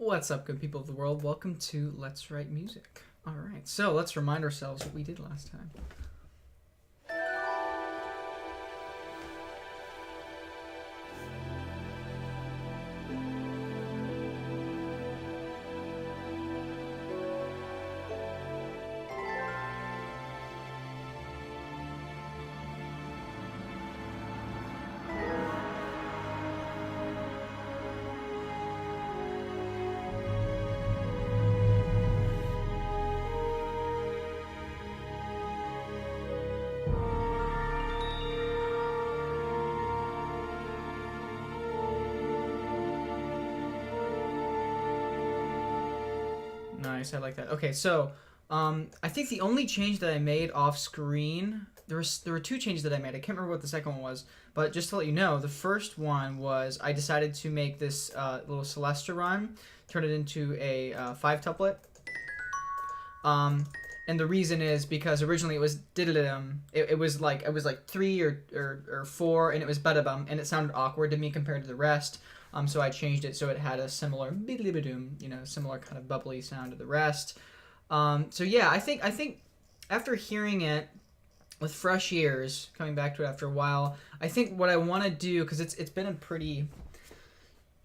What's up, good people of the world? Welcome to Let's Write Music. Alright, so let's remind ourselves what we did last time. Nice, I like that. Okay, so I think the only change that I made off screen, there were two changes that I made. I can't remember what the second one was, but just to let you know, the first one was I decided to make this little Celesta rhyme, turn it into a 5-tuplet. And the reason is because originally it was diddle-dum. It was like 3 or 4, and it was ba-da-bum, and it sounded awkward to me compared to the rest. So I changed it so it had a similar biddly-ba-doom, similar kind of bubbly sound to the rest. So yeah, I think after hearing it with fresh ears, coming back to it after a while, I think what I want to do, because it's been a pretty,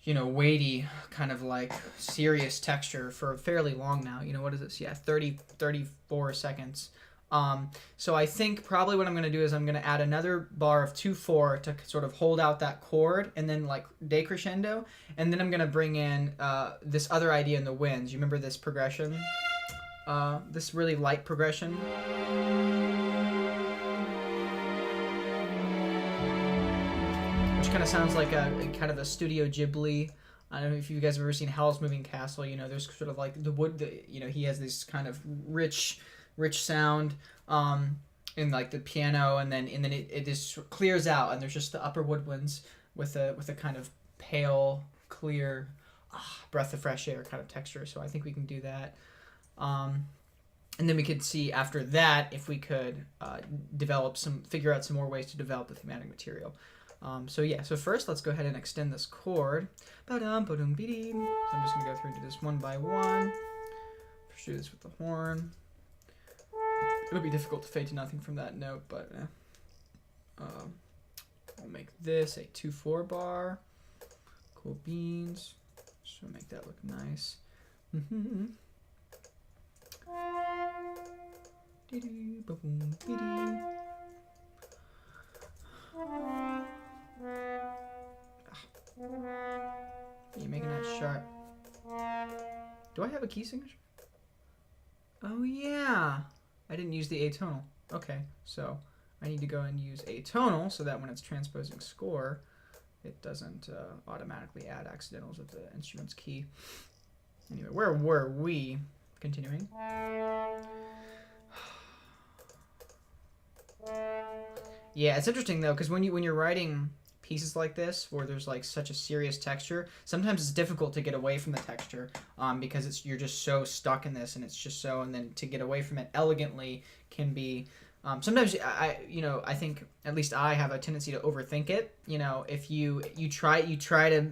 weighty, kind of like serious texture for fairly long now. What is this? Yeah, 34 seconds. So I think probably what I'm going to do is I'm going to add another bar of 2/4 to sort of hold out that chord, and then like decrescendo, and then I'm going to bring in this other idea in the winds. You remember this progression? This really light progression. Which kind of sounds like a kind of a Studio Ghibli. I don't know if you guys have ever seen Howl's Moving Castle. there's sort of like the wood. He has this kind of rich sound in like the piano, and then it just clears out, and there's just the upper woodwinds with a kind of pale, clear breath of fresh air kind of texture. So I think we can do that. And then we could see after that if we could figure out some more ways to develop the thematic material. So first let's go ahead and extend this chord. So I'm just going to go through and do this one by one. Pursue this with the horn. It'll be difficult to fade to nothing from that note, but I'll make this a 2/4 bar. Cool beans. So make that look nice. Are you making that sharp? Do I have a key signature? Oh yeah, I didn't use the atonal. Okay, so I need to go and use atonal so that when it's transposing score, it doesn't automatically add accidentals with the instrument's key. Anyway, where were we? Continuing. Yeah, it's interesting though, because when you're writing pieces like this where there's like such a serious texture, sometimes it's difficult to get away from the texture because you're just so stuck in this, and it's just so, and then to get away from it elegantly can be sometimes I think at least I have a tendency to overthink it. If you try to,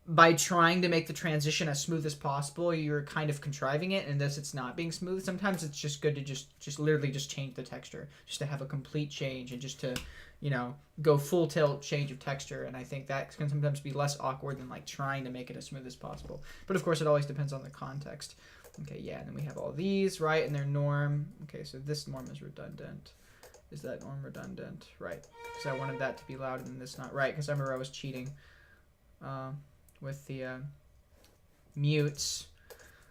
by trying to make the transition as smooth as possible, you're kind of contriving it, and thus it's not being smooth. Sometimes it's just good to just literally just change the texture, just to have a complete change, and just to go full tilt change of texture. And I think that can sometimes be less awkward than like trying to make it as smooth as possible. But of course, it always depends on the context. Okay, yeah, and then we have all these, right, and their norm. Okay, so this norm is redundant. Is that norm redundant? Right, because I wanted that to be louder than this not. Right, because I remember I was cheating with the mutes.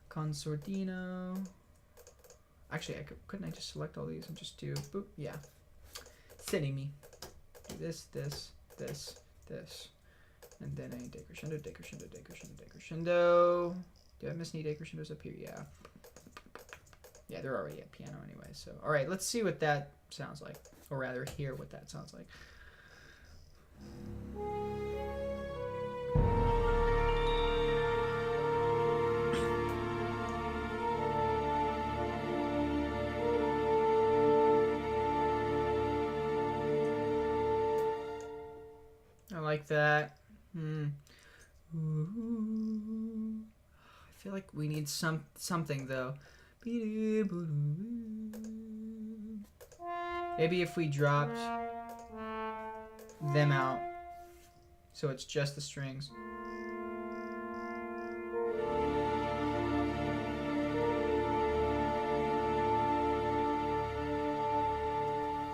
Consordino. Actually, couldn't I just select all these and just do, boop, yeah. Silly me. Do this, this, this, this. And then a decrescendo, decrescendo, decrescendo, decrescendo. Do I miss any decrescendos up here? Yeah. Yeah, they're already at piano anyway. So, all right, let's see what that sounds like. Or rather, hear what that sounds like. I like that. I feel like we need something though. Maybe if we dropped them out, so it's just the strings.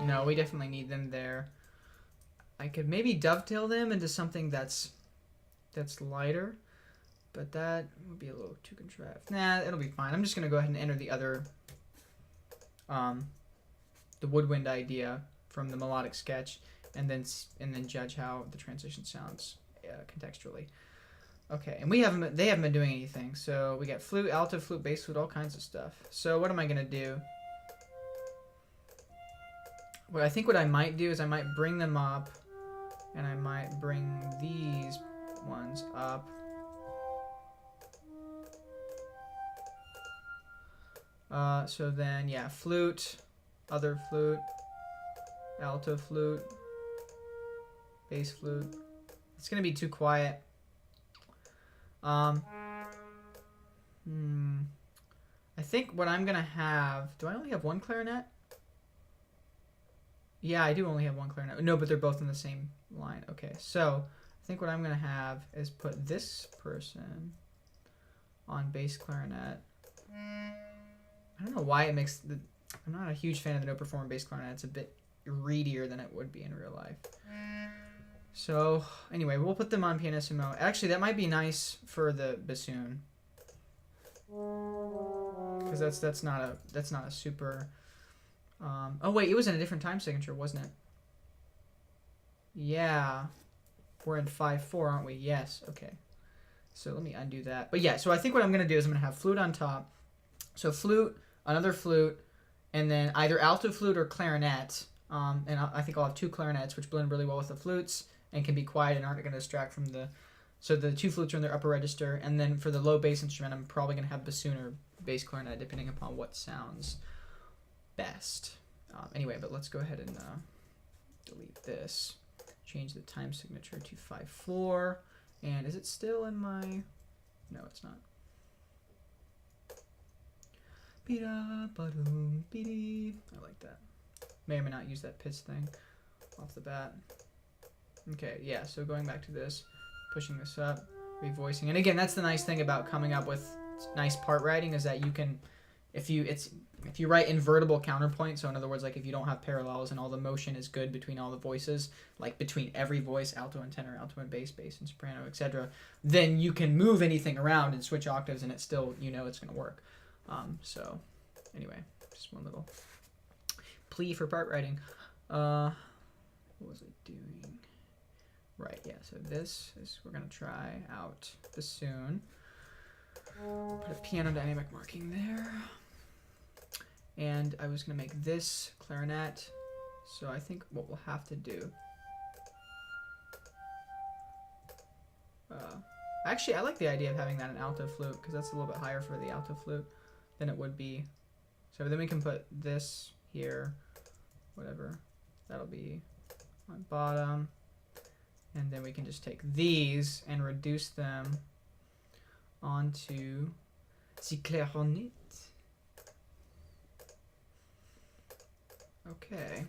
No, we definitely need them there. I could maybe dovetail them into something that's lighter, but that would be a little too contrived. Nah, it'll be fine. I'm just gonna go ahead and enter the other, the woodwind idea from the melodic sketch, and then judge how the transition sounds contextually. Okay, and they haven't been doing anything. So we got flute, alto flute, bass flute, all kinds of stuff. So what am I gonna do? Well, I think what I might do is I might bring them up, and I might bring these ones up. So then, yeah, flute, other flute, alto flute, bass flute. It's gonna be too quiet. I think what I'm gonna have. Do I only have one clarinet? Yeah, I do only have one clarinet. No, but they're both in the same line. Okay, so I think what I'm gonna have is put this person on bass clarinet. I don't know why it makes the. I'm not a huge fan of the no performer bass clarinet. It's a bit reedier than it would be in real life. So anyway, we'll put them on pianissimo. Actually, that might be nice for the bassoon, because that's not a super. Oh wait, it was in a different time signature, wasn't it? Yeah, we're in 5/4, aren't we? Yes. Okay. So let me undo that. But yeah, so I think what I'm gonna do is I'm gonna have flute on top. So flute, another flute, and then either alto flute or clarinet. And I think I'll have two clarinets, which blend really well with the flutes and can be quiet and aren't going to distract from the. So the two flutes are in their upper register, and then for the low bass instrument, I'm probably going to have bassoon or bass clarinet, depending upon what sounds best. Anyway, but let's go ahead and delete this. Change the time signature to 5/4. And is it still in my? No, it's not. I like that. May or may not use that pitch thing off the bat. Okay, yeah, so going back to this, pushing this up, revoicing. And again, that's the nice thing about coming up with nice part writing, is that you can, if you write invertible counterpoint, so in other words, like if you don't have parallels and all the motion is good between all the voices, like between every voice, alto and tenor, alto and bass, bass and soprano, etc., then you can move anything around and switch octaves and it still, it's going to work. So anyway, just one little plea for part writing. What was I doing? Right, yeah, so this is, we're going to try out bassoon. Put a piano dynamic marking there. And I was going to make this clarinet. So I think what we'll have to do. Actually, I like the idea of having that in alto flute, because that's a little bit higher for the alto flute than it would be. So then we can put this here, whatever. That'll be on bottom. And then we can just take these and reduce them onto the clarinet. Okay.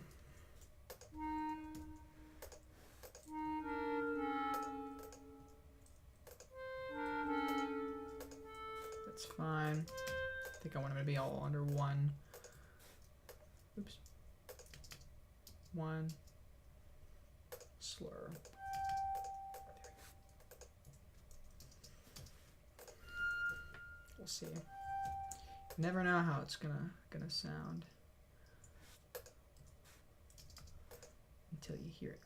That's fine. I think I want them to be all under one. Oops. One slur. There we go. We'll see. Never know how it's gonna sound until you hear it.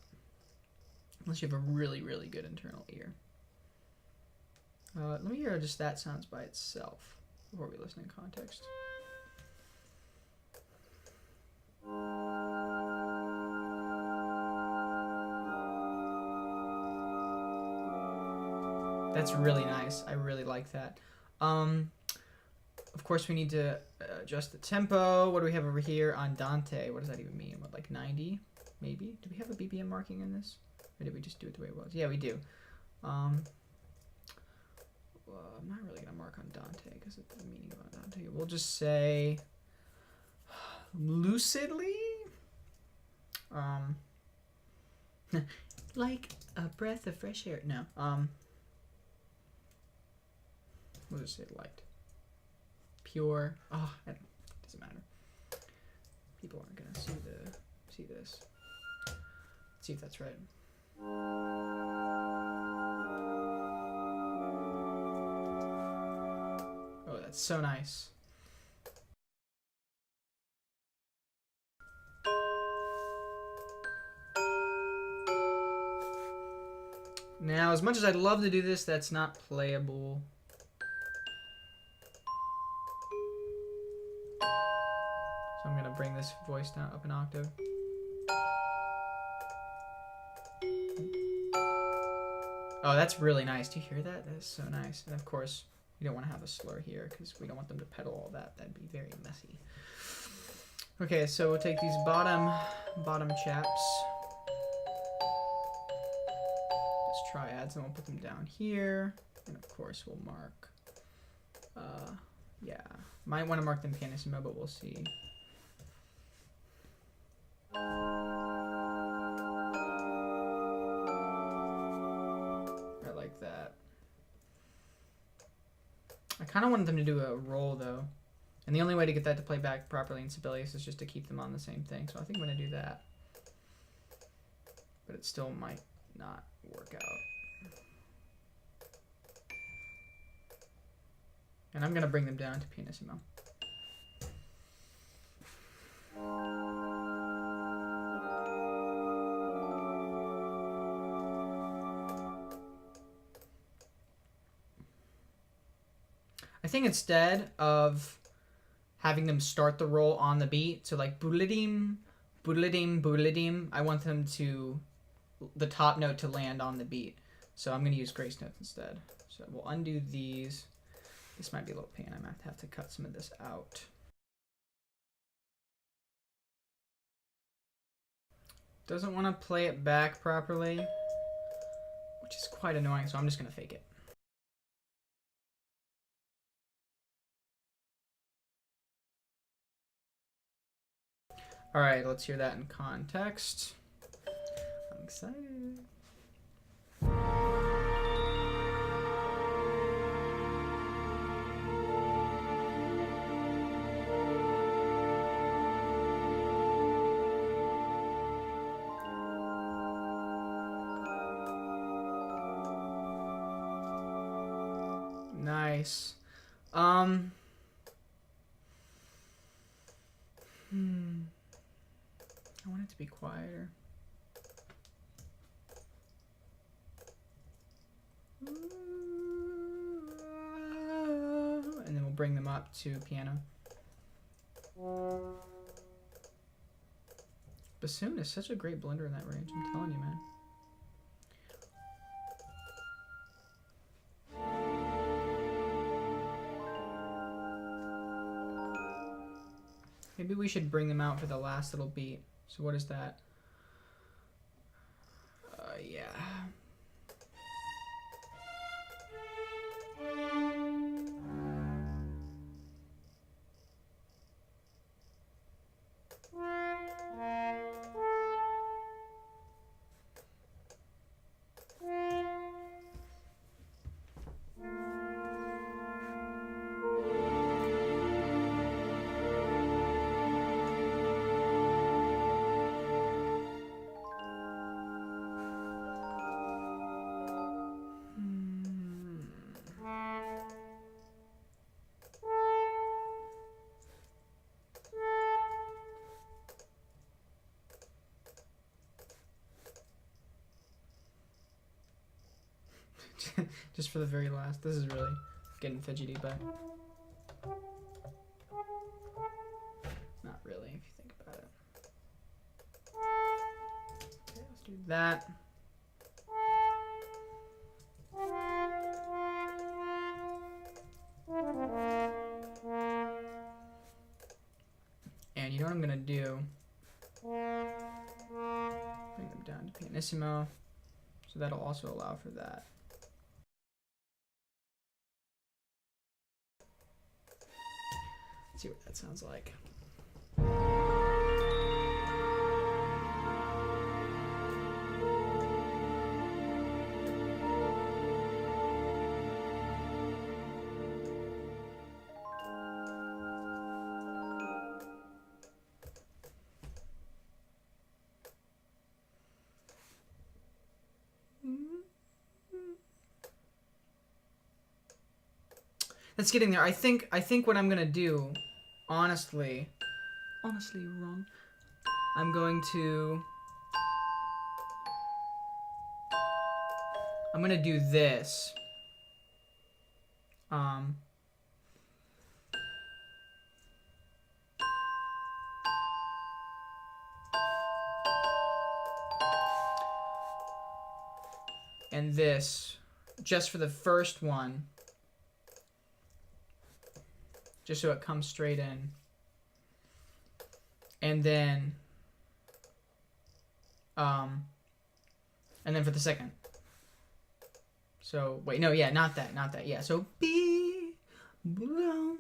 Unless you have a really, really good internal ear. Let me hear just that sounds by itself before we listen in context. That's really nice. I really like that. Of course, we need to adjust the tempo. What do we have over here? Andante. What does that even mean? What, like 90? Maybe? Do we have a BPM marking in this? Or did we just do it the way it was? Yeah, we do. I'm not really going to mark Andante. andante because of the meaning of andante. We'll just say lucidly. Like a breath of fresh air. No. We'll just say light. Pure. Oh, it doesn't matter. People aren't gonna see this. Let's see if that's right. Oh, that's so nice. Now, as much as I'd love to do this, that's not playable. So I'm gonna bring this voice down up an octave. Oh, that's really nice. Do you hear that? That is so nice. And of course, we don't want to have a slur here because we don't want them to pedal all that. That'd be very messy. Okay, so we'll take these bottom chaps. These triads, and we'll put them down here. And of course, we'll mark. Yeah, might want to mark them pianissimo, but we'll see. I like that. I kind of wanted them to do a roll though. And the only way to get that to play back properly in Sibelius is just to keep them on the same thing. So I think I'm going to do that. But it still might not work out. And I'm going to bring them down to pianissimo. I think instead of having them start the roll on the beat, so like boodle-dim, boodle-dim, boodle-dim, I want them to, the top note to land on the beat. So I'm going to use grace notes instead. So we'll undo these. This might be a little pain. I might have to cut some of this out. Doesn't want to play it back properly, which is quite annoying, so I'm just going to fake it. All right, let's hear that in context. I'm excited. Nice. I want it to be quieter. And then we'll bring them up to piano. Bassoon is such a great blender in that range, I'm telling you, man. Maybe we should bring them out for the last little beat. So what is that? Yeah. Just for the very last. This is really getting fidgety, but not really if you think about it. Okay, let's do that. And you know what I'm gonna do? Bring them down to pianissimo. So that'll also allow for that. see what that sounds like. That's getting there. I think what I'm gonna do, honestly, Ron, I'm gonna do this. And this, just for the first one. Just so it comes straight in. And then for the second. So wait, no, yeah, not that. Yeah, so B. I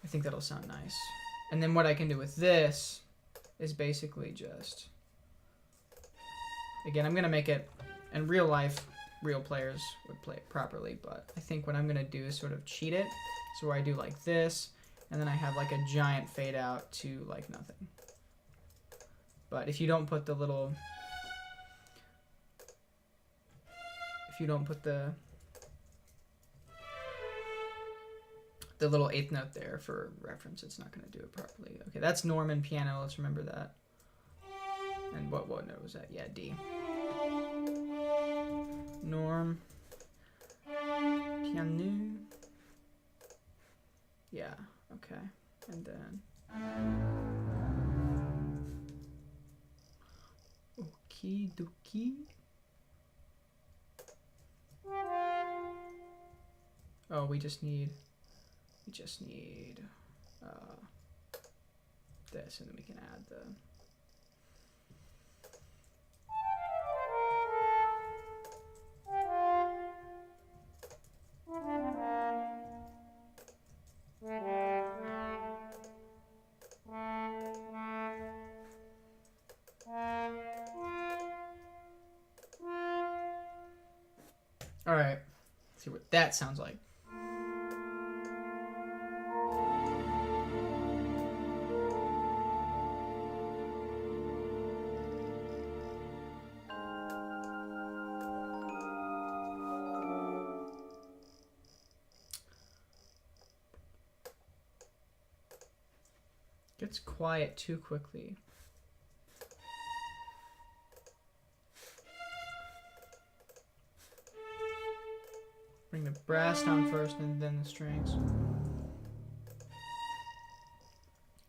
think that'll sound nice. And then what I can do with this is basically just, again, I'm gonna make it in real life. Real players would play it properly, but I think what I'm gonna do is sort of cheat it. So where I do like this, and then I have like a giant fade out to like nothing. But if you don't put the little, the little eighth note there for reference, it's not gonna do it properly. Okay, that's Norman piano. Let's remember that. And what note was that? Yeah, D. Norm piano. Yeah, okay. And then okie dokie. Oh, we just need this, and then we can add the all right, let's see what that sounds like. Gets quiet too quickly. Bring the brass down first and then the strings.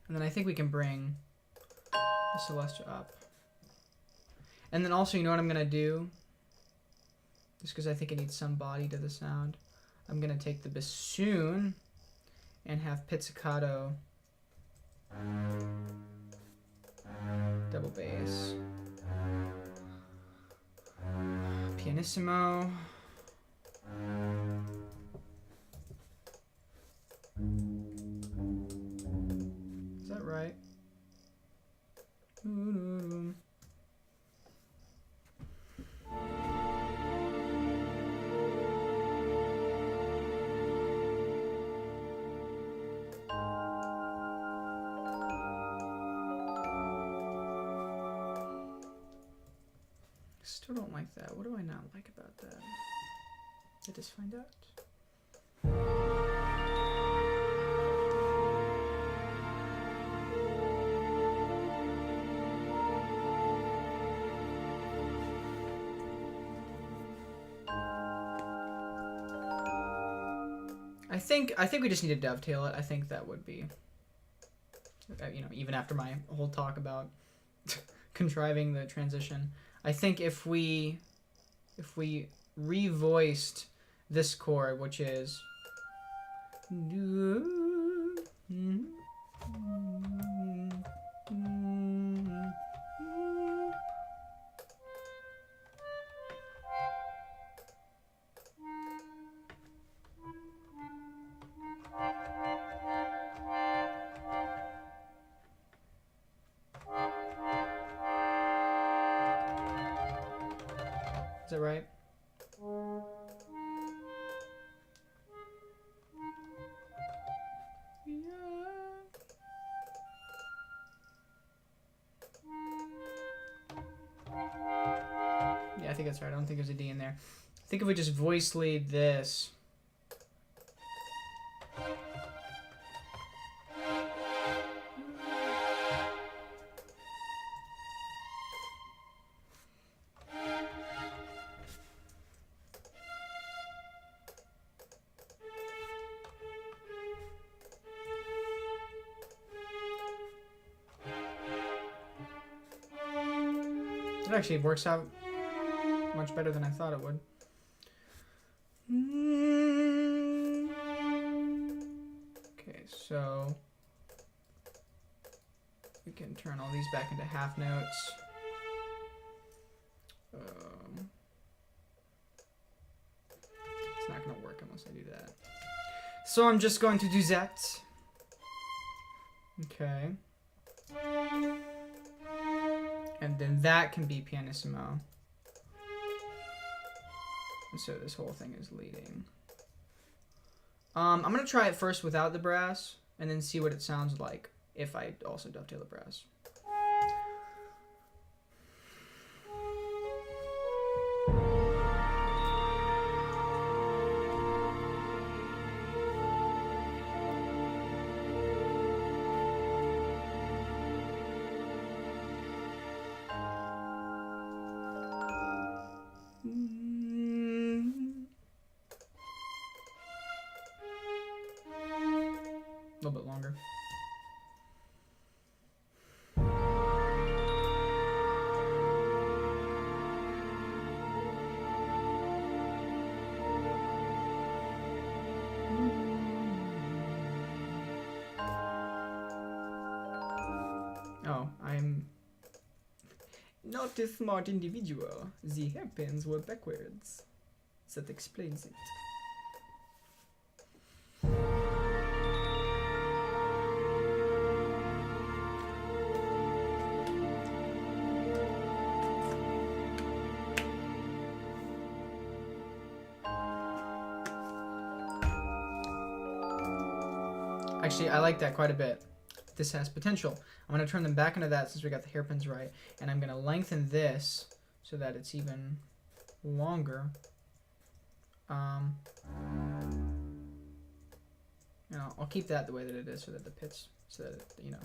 And then I think we can bring the Celestia up. And then also, you know what I'm going to do? Just because I think it needs some body to the sound. I'm going to take the bassoon and have pizzicato double bass. Pianissimo. Is that right? Still don't like that. What do I not like about that? Let's just find out. I think we just need to dovetail it. I think that would be, you know, even after my whole talk about contriving the transition, I think if we revoiced this chord, which is Is that right? Yeah, I think that's right. I don't think there's a D in there. I think if we just voice lead this. It actually works out much better than I thought it would. Okay, so we can turn all these back into half notes. It's not going to work unless I do that. So I'm just going to do that. Okay. And then that can be pianissimo. And so this whole thing is leading. I'm going to try it first without the brass, and then see what it sounds like if I also dovetail the brass. A little bit longer. Oh, I'm not a smart individual. The hairpins were backwards. That explains it. Actually, I like that quite a bit. This has potential. I'm going to turn them back into that since we got the hairpins right. And I'm going to lengthen this so that it's even longer. You know, I'll keep that the way that it is so that the pits, so that, you know,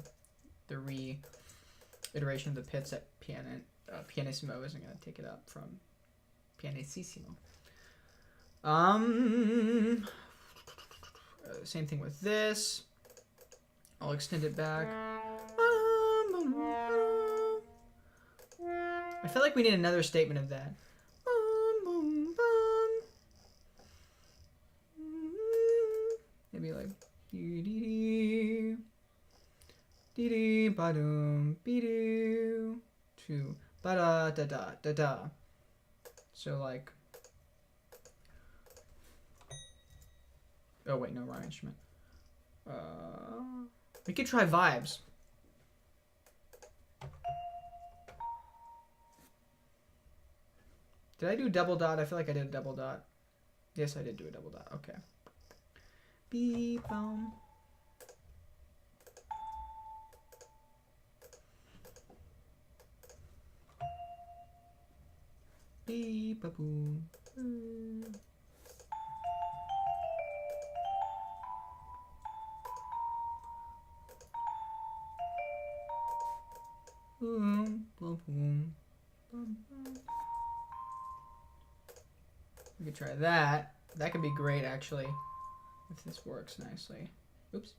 the reiteration of the pits at pianissimo isn't going to take it up from pianissimo. Same thing with this. I'll extend it back. I feel like we need another statement of that. Maybe like to ba da da da da da. So like, oh wait, no, wrong instrument. We could try vibes. Did I do double dot? I feel like I did a double dot. Yes, I did do a double dot. Okay. Beep boom. Beep boom. We could try that. That could be great, actually, if this works nicely. Oops.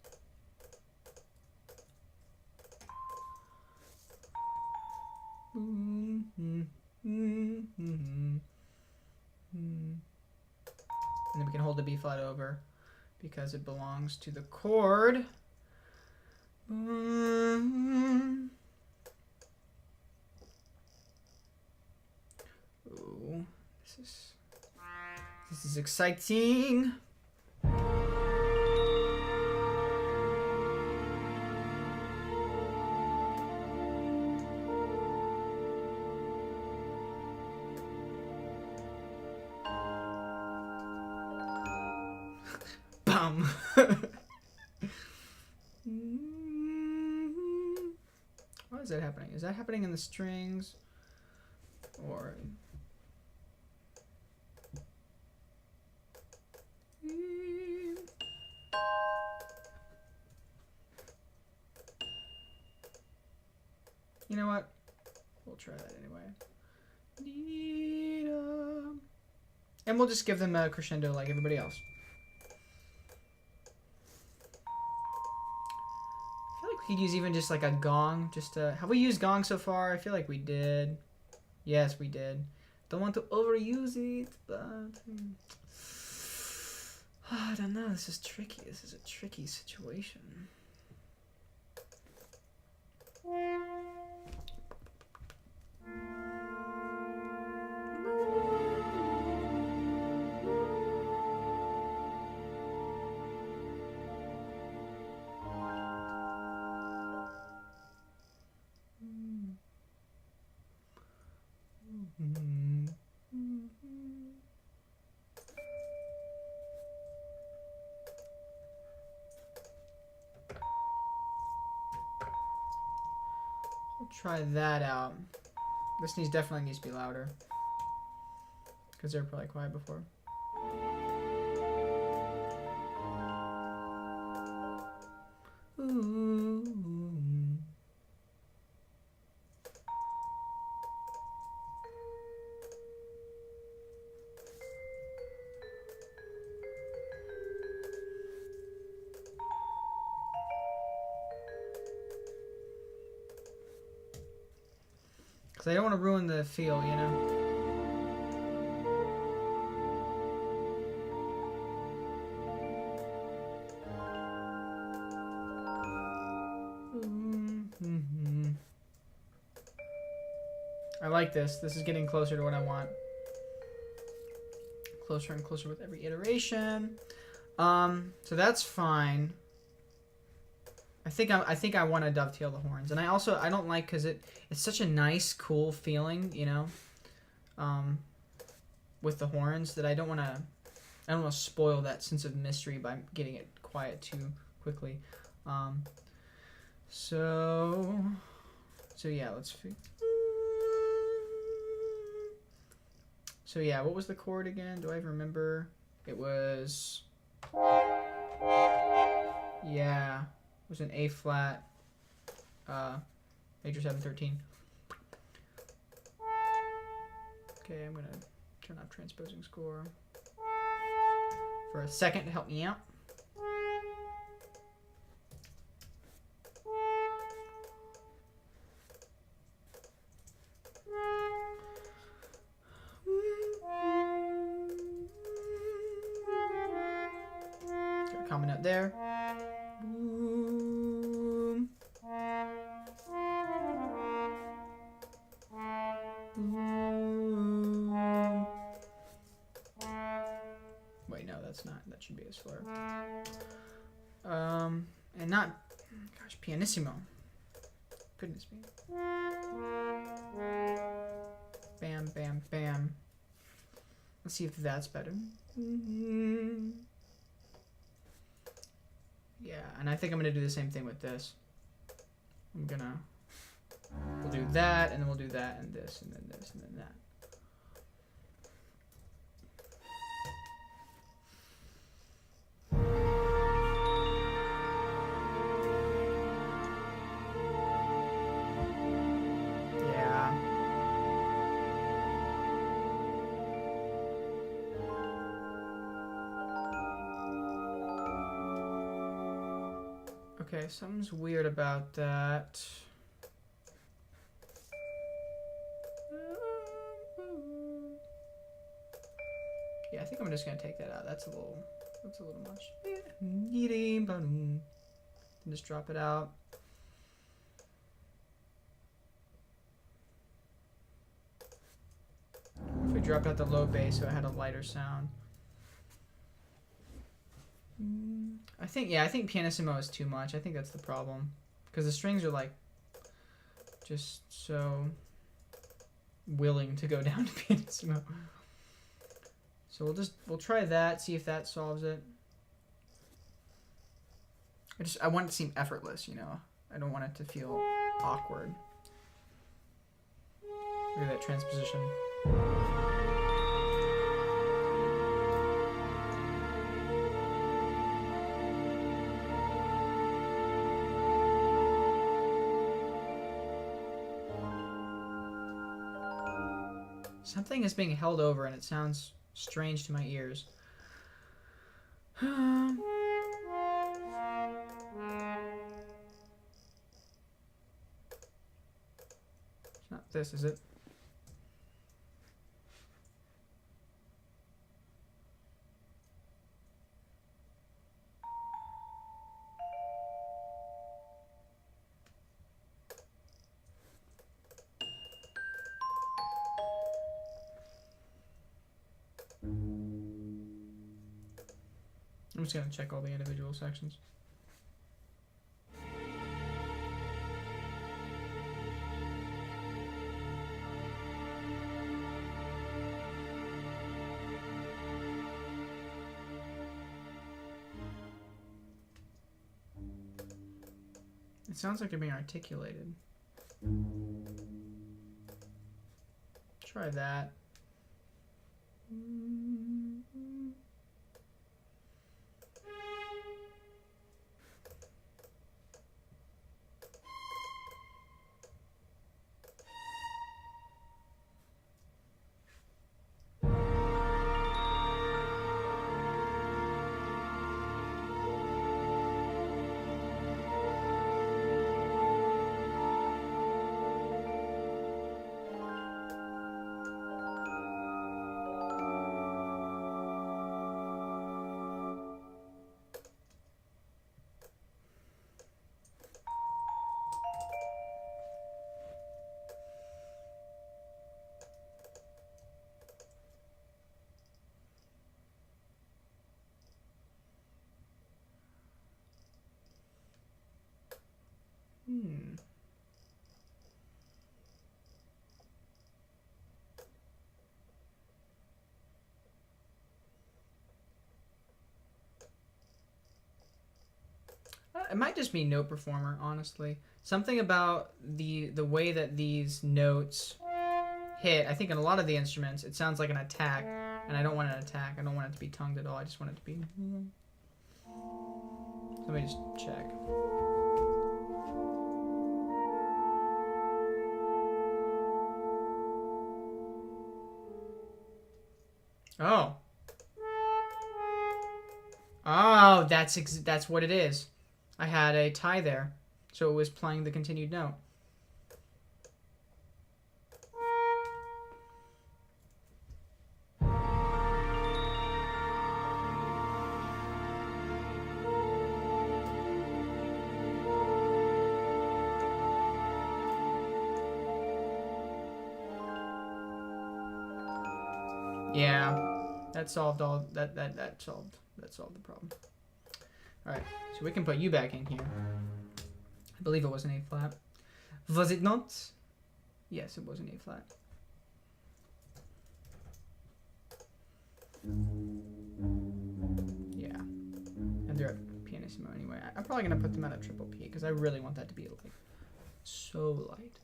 And then we can hold the B flat over because it belongs to the chord. Ooh, this is exciting. Bam! Why is that happening? Is that happening in the strings? Or... You know what? We'll try that anyway. And we'll just give them a crescendo like everybody else. I feel like we could use even just like a gong. Just have we used gong so far? I feel like we did. Yes, we did. Don't want to overuse it, but I don't know. This is tricky. This is a tricky situation. We'll try that out. This definitely needs to be louder because they were probably quiet before. Ooh. Because I don't want to ruin the feel, you know? I like this. This is getting closer to what I want. Closer and closer with every iteration. So that's fine. I think I want to dovetail the horns, and I don't like because it's such a nice, cool feeling, you know, with the horns that I don't want to spoil that sense of mystery by getting it quiet too quickly. So yeah, let's. So yeah, what was the chord again? Do I even remember? It was. Yeah. It was an A flat, major 7-13. Okay, I'm gonna turn off transposing score for a second to help me out. Got a common note there. Wait, no, that's not. That should be a slur. And not, gosh, pianissimo. Goodness me. Bam, bam, bam. Let's see if that's better. Yeah, and I think I'm gonna do the same thing with this. We'll do that, and then we'll do that, and this, and then this, and then that. Yeah. Okay, something's weird about that. Yeah, I think I'm just gonna take that out. That's a little much. And just drop it out. If we dropped out the low bass so it had a lighter sound. I think pianissimo is too much. I think that's the problem. Because the strings are like just so willing to go down to pianissimo. So we'll try that, see if that solves it. I want it to seem effortless, you know. I don't want it to feel awkward. Look at that transposition. Something is being held over and it sounds strange to my ears. It's not this, is it? I'm just going to check all the individual sections. It sounds like they're being articulated. Try that. It might just be note performer, honestly. Something about the way that these notes hit, I think in a lot of the instruments, it sounds like an attack, and I don't want an attack. I don't want it to be tongued at all. I just want it to be... So let me just check. Oh. Oh, that's what it is. I had a tie there, so it was playing the continued note. Yeah, that solved all that solved the problem. All right, so we can put you back in here. I believe it was an A flat. Was it not? Yes, it was an A flat. Yeah, and they're at pianissimo anyway. I'm probably gonna put them at a triple P because I really want that to be like so light.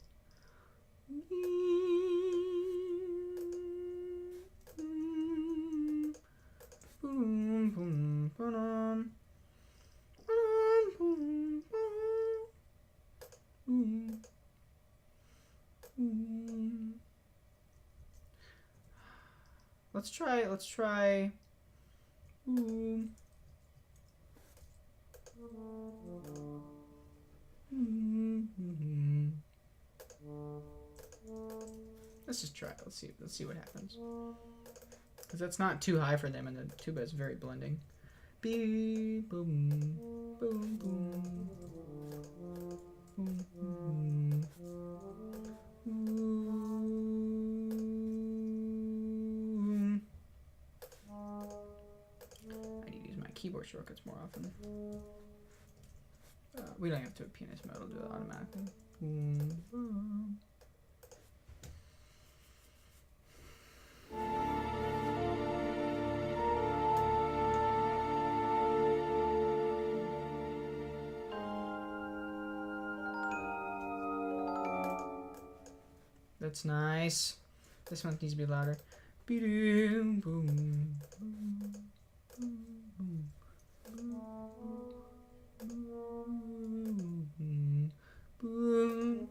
Let's try. Let's just try. Let's see what happens. Because that's not too high for them, and the tuba is very blending. Beep, boom, boom, boom, boom, boom, boom. I need to use my keyboard shortcuts more often. We don't have to do a pianissimo, it'll do it automatically. Boom, boom. That's nice. This one needs to be louder. Boom, boom, boom.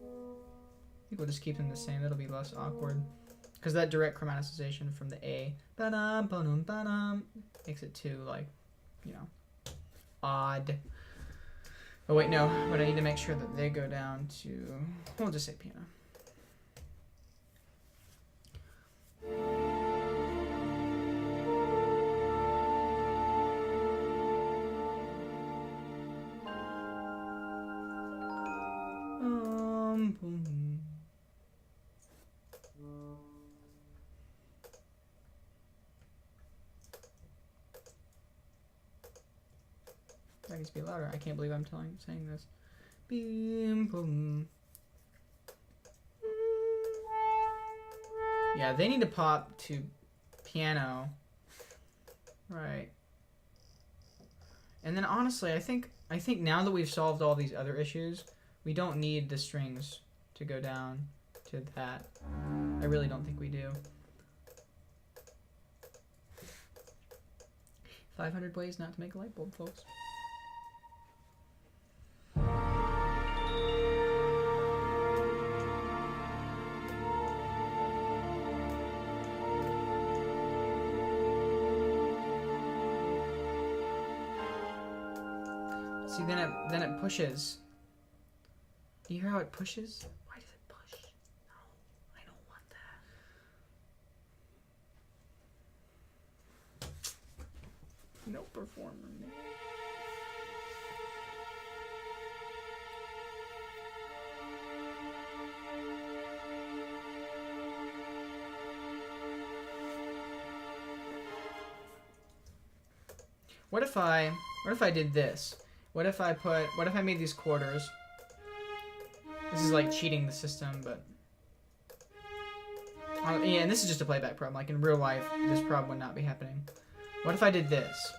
I think we'll just keep them the same. That'll be less awkward. Because that direct chromatization from the A makes it too, like, you know, odd. Oh, wait, no. But I need to make sure that they go down to... We'll just say piano. Boom. That needs to be louder. I can't believe I'm saying this. Boom, boom. Yeah, they need to pop to piano. Right. And then honestly, I think now that we've solved all these other issues, we don't need the strings to go down to that. I really don't think we do. 500 ways not to make a light bulb, folks. See, then it pushes. Do you hear how it pushes? Why does it push? No, I don't want that. No performer. No. What if I did this? What if I made these quarters? This is like cheating the system, but yeah, and this is just a playback problem. Like in real life, this problem would not be happening. What if I did this?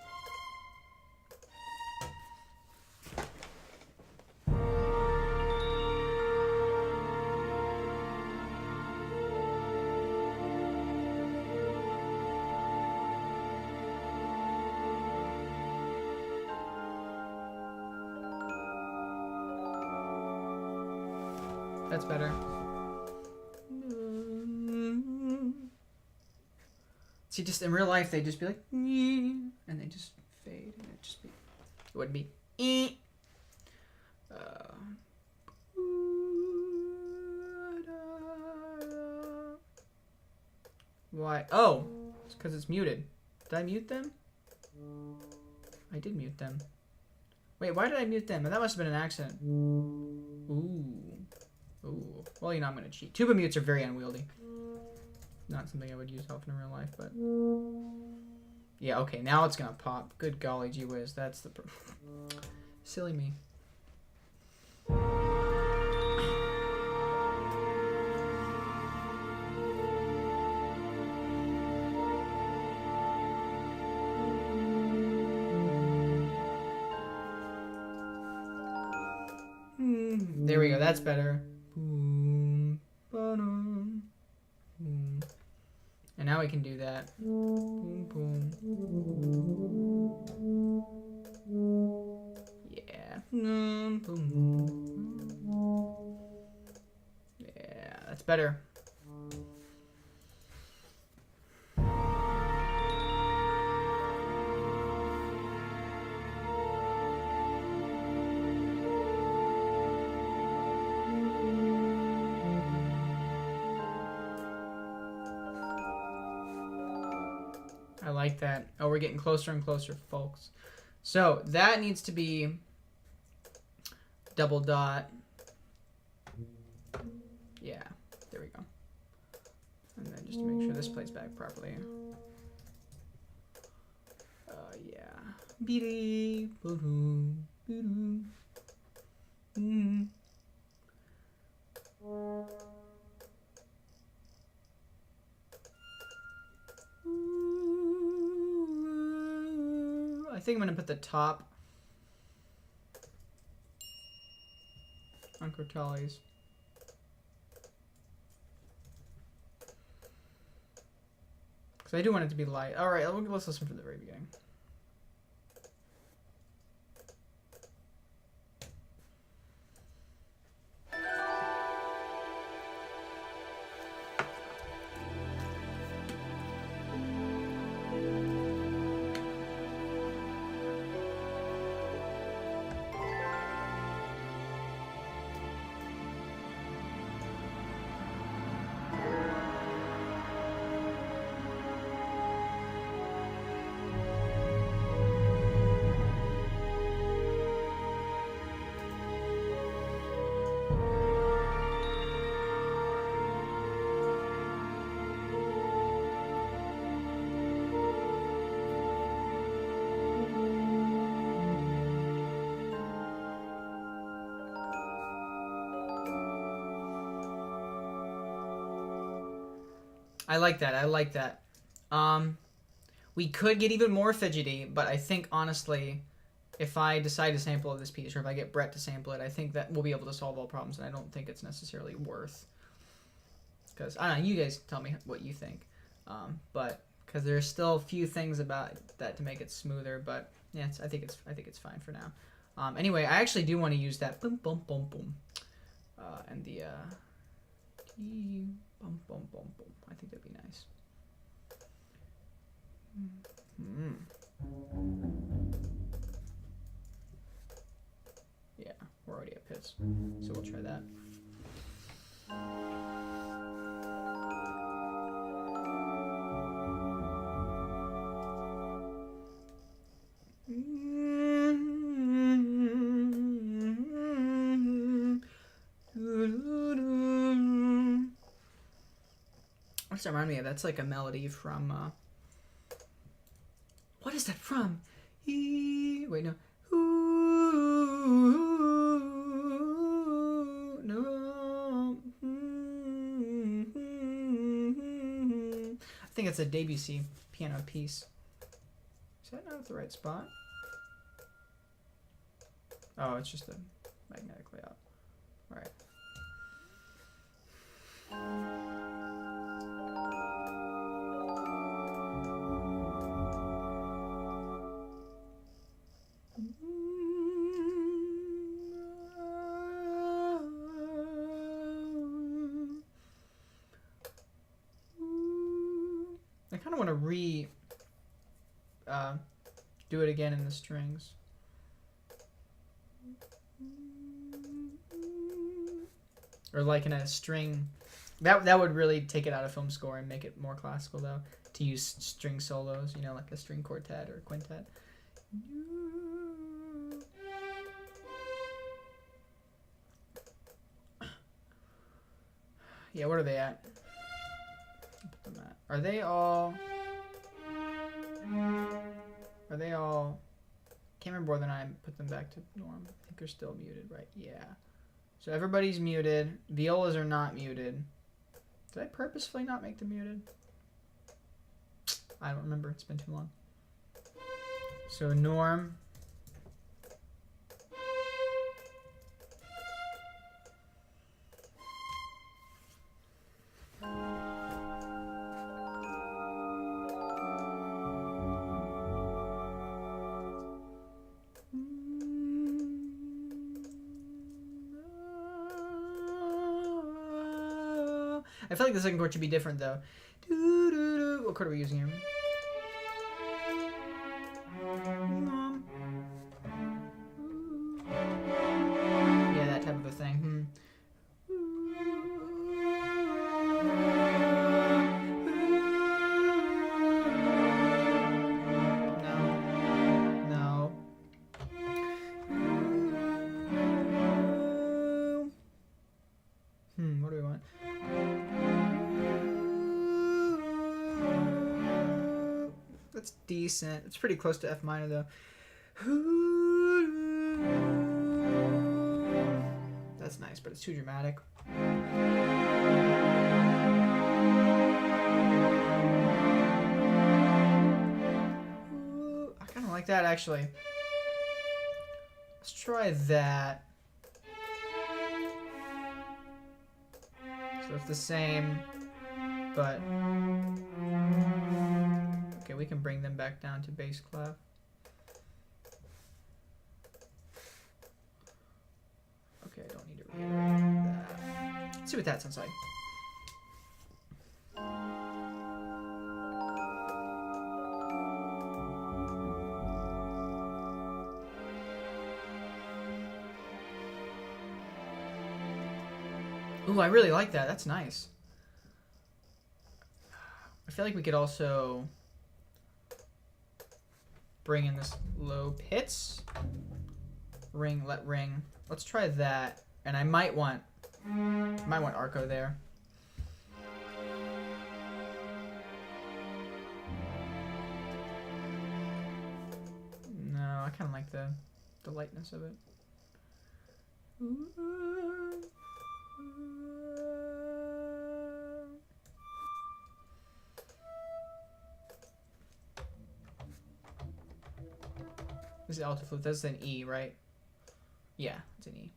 That's better. See, just in real life, they'd just be like, and they just fade, and it'd just be, it wouldn't be, why? Oh, it's because it's muted. Did I mute them? I did mute them. Wait, why did I mute them? That must have been an accident. Ooh. Ooh. Well, you know, I'm going to cheat. Tuba mutes are very unwieldy. Not something I would use often in real life, but... Yeah, okay, now it's going to pop. Good golly gee whiz, that's the... Silly me. There we go, that's better. Boom, ba-dum, boom. And now we can do that. Boom, boom. Yeah. Boom, boom. Yeah, that's better. I like that. Oh, we're getting closer and closer, folks. So that needs to be double dot. Yeah, there we go. And then just to make sure this plays back properly. Yeah. I think I'm gonna put the top on Cortales. Because I do want it to be light. Alright, let's listen from the very beginning. I like that. I like that. We could get even more fidgety, but I think, honestly, if I decide to sample this piece, or if I get Brett to sample it, I think that we'll be able to solve all problems, and I don't think it's necessarily worth. Because, I don't know, you guys tell me what you think. But, because there's still a few things about that to make it smoother, but, yeah, I think it's fine for now. Anyway, I actually do want to use that boom, boom, boom, boom. And the, boom, boom, boom, boom. I think that'd be nice. Yeah, we're already at pits, so we'll try that. What's that remind me of? That's like a melody from, what is that from? Wait, no. No. I think it's a Debussy piano piece. Is that not at the right spot? Oh, it's just a magnetic layout. All right. I kind of want to do it again in the strings. Or like in a string. That would really take it out of film score and make it more classical, though, to use string solos, you know, like a string quartet or quintet. Yeah, what are they at? Put them at. Are they all? Can't remember whether or not I put them back to norm. I think they're still muted, right? Yeah. So everybody's muted. Violas are not muted. Did I purposefully not make them muted? I don't remember. It's been too long. So norm. I feel like the second chord should be different, though. What chord are we using here? Yeah, that type of a thing. No. What do we want? That's decent. It's pretty close to F minor, though. That's nice, but it's too dramatic. I kind of like that, actually. Let's try that. So it's the same, but... we can bring them back down to bass clef. Okay, I don't need to reiterate that. Let's see what that sounds like. Ooh, I really like that. That's nice. I feel like we could also bring in this low pits. Ring, let ring. Let's try that. And I might want Arco there. No, I kind of like the lightness of it. This is alto flute. That's an E, right? Yeah, it's an E.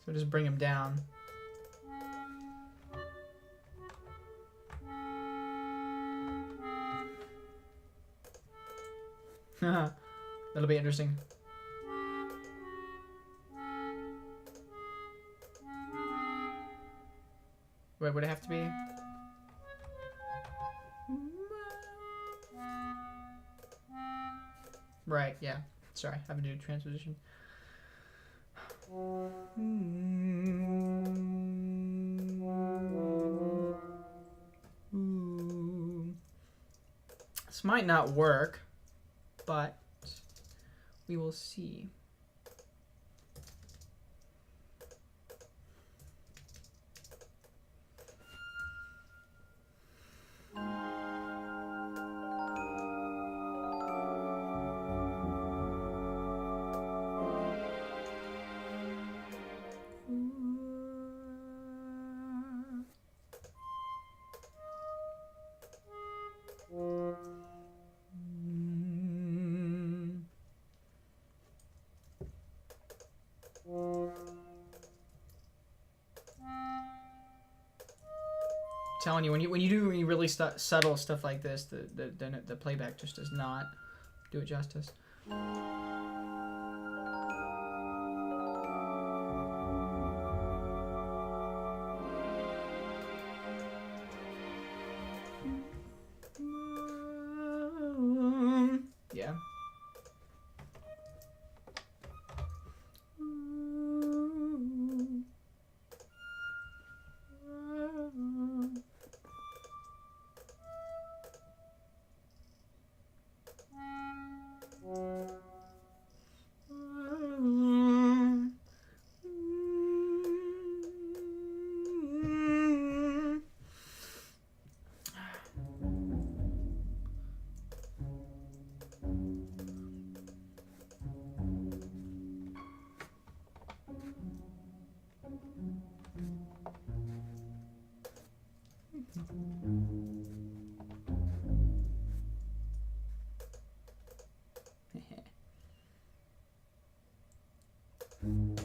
So just bring him down. That'll be interesting. Wait, would it have to be? Right, yeah. Sorry, I haven't done a transposition. This might not work, but we will see. Telling you, when you do really subtle stuff like this, the playback just does not do it justice. Yeah.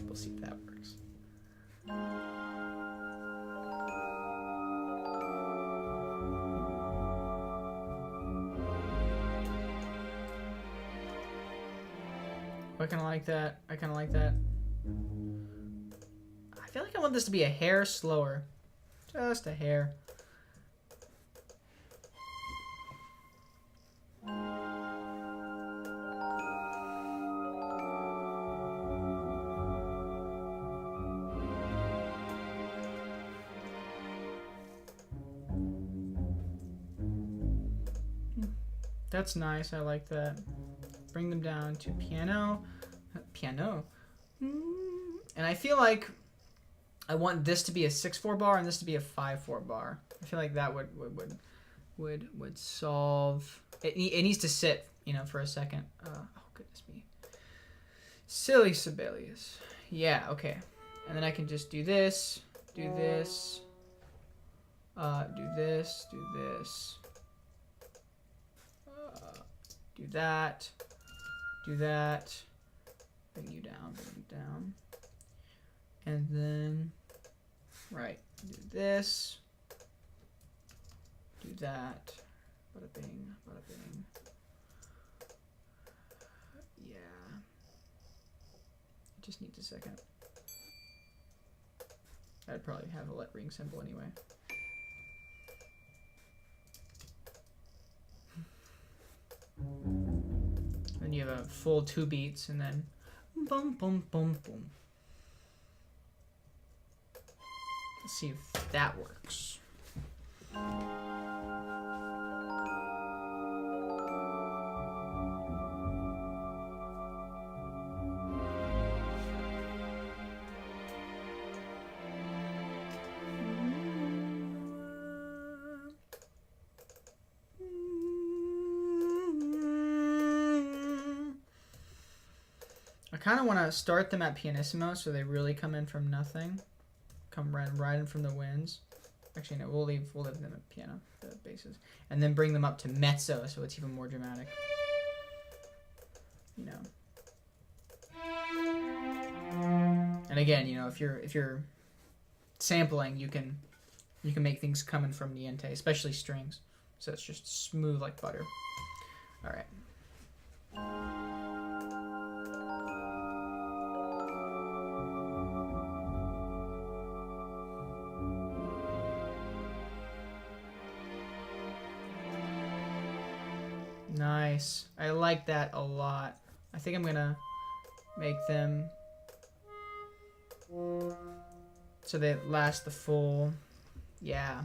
We'll see if that works. I kind of like that. I kind of like that. I feel like I want this to be a hair slower. Just a hair. That's nice. I like that. Bring them down to piano. Piano. And I feel like I want this to be a 6/4 bar and this to be a 5/4 bar. I feel like that would solve. It needs to sit, you know, for a second. Oh goodness me. Silly Sibelius. Yeah. Okay. And then I can just do this. Do this. Do this. Do this. Do that. Do that. Bring you down. Bring you down. And then, right. Do this. Do that. Bada bing. Bada bing. Yeah. It just needs a second. I'd probably have a let ring symbol anyway. Then you have a full 2 beats and then boom, boom, boom, boom. Let's see if that works. I kind of want to start them at pianissimo so they really come in from nothing. Come right in from the winds. Actually, no, we'll leave them at piano, the basses. And then bring them up to mezzo so it's even more dramatic. You know. And again, you know, if you're sampling, you can make things coming from niente, especially strings. So it's just smooth like butter. All right. Nice. I like that a lot. I think I'm gonna make them so they last the full, yeah.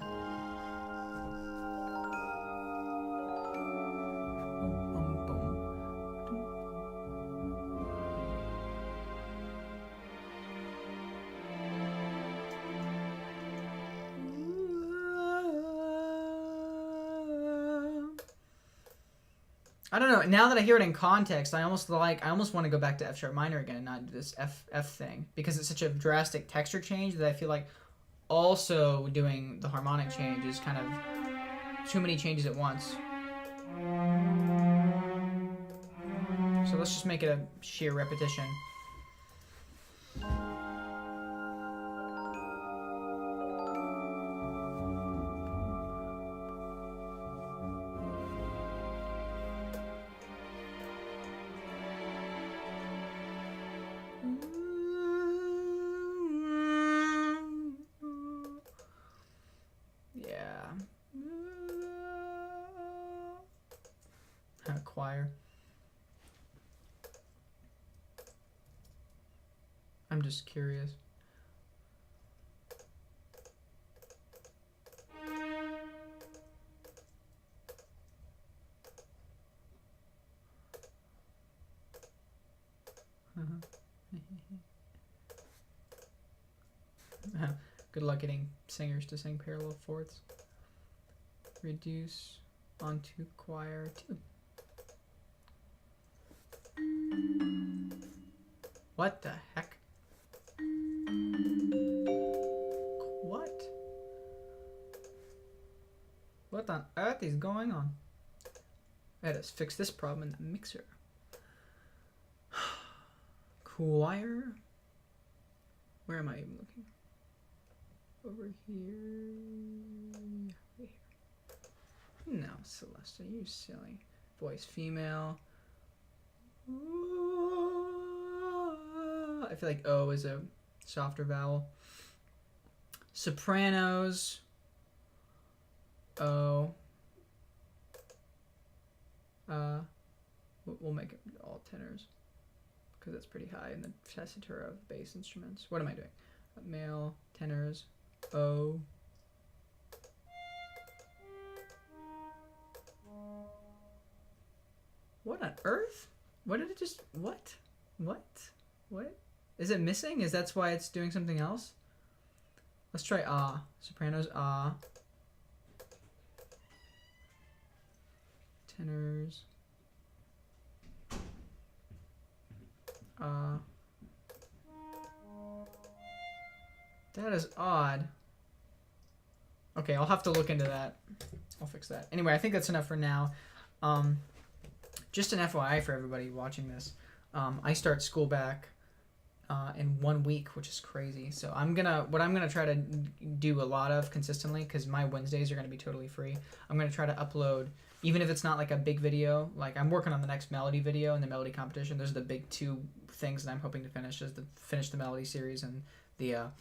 I don't know. Now that I hear it in context, I almost want to go back to F sharp minor again and not do this F thing because it's such a drastic texture change that I feel like also doing the harmonic change is kind of too many changes at once. So let's just make it a sheer repetition. Choir. I'm just curious. Good luck getting singers to sing parallel fourths. Reduce onto choir 2. What the heck? What? What on earth is going on? Let us fix this problem in the mixer. Choir? Where am I even looking? Over here. Right here. No, Celeste, you silly. Voice female. I feel like O is a softer vowel. Sopranos. O. We'll make it all tenors because that's pretty high in the tessitura of bass instruments. What am I doing? Male tenors. O. What on earth? What did it just... What? What? What? Is it missing? Is that's why it's doing something else? Let's try ah. Sopranos, ah. Tenors. Ah. That is odd. Okay, I'll have to look into that. I'll fix that. Anyway, I think that's enough for now. just an FYI for everybody watching this, I start school back in 1 week, which is crazy. So I'm gonna try to do a lot of consistently, because my Wednesdays are gonna be totally free. I'm gonna try to upload, even if it's not like a big video. Like I'm working on the next melody video and the melody competition. Those are the big two things that I'm hoping to finish, is to finish the melody series and the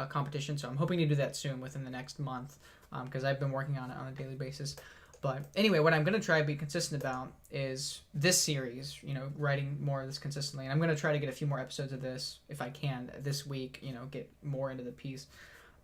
competition. So I'm hoping to do that soon, within the next month, because I've been working on it on a daily basis. But anyway, what I'm going to try to be consistent about is this series, writing more of this consistently. And I'm going to try to get a few more episodes of this, if I can, this week, get more into the piece.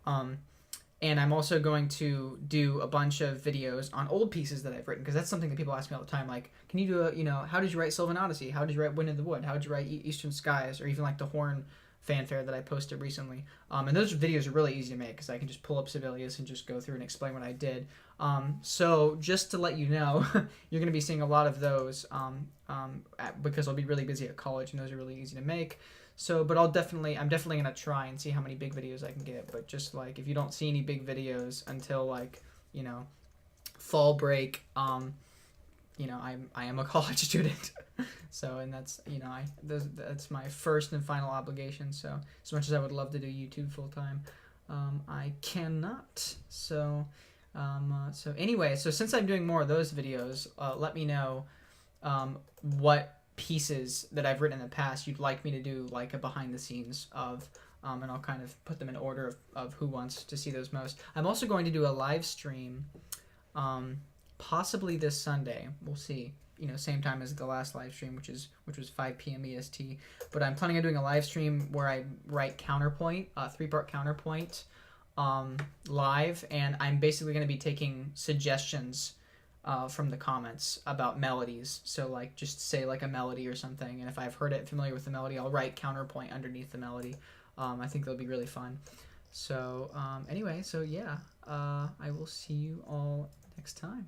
And I'm also going to do a bunch of videos on old pieces that I've written, because that's something that people ask me all the time. Like, can you do how did you write Sylvan Odyssey? How did you write Wind in the Wood? How did you write Eastern Skies? Or even like the Horn fanfare that I posted recently. And those videos are really easy to make, because I can just pull up Sibelius and just go through and explain what I did. So just to let you know, you're going to be seeing a lot of those, because I'll be really busy at college, and those are really easy to make. So, but I'm definitely going to try and see how many big videos I can get. But just like, if you don't see any big videos until like, fall break, I am a college student. So, and that's, that's my first and final obligation. So as much as I would love to do YouTube full time, I cannot. So anyway, so since I'm doing more of those videos, let me know what pieces that I've written in the past you'd like me to do, like a behind the scenes of, and I'll kind of put them in order of who wants to see those most. I'm also going to do a live stream, possibly this Sunday. We'll see. Same time as the last live stream, which was 5 p.m. EST. But I'm planning on doing a live stream where I write counterpoint, 3-part counterpoint, live, and I'm basically going to be taking suggestions from the comments about melodies. So like, just say like a melody or something, and if I've heard it, familiar with the melody, I'll write counterpoint underneath the melody. I think that'll be really fun. So anyway, so yeah, I will see you all next time.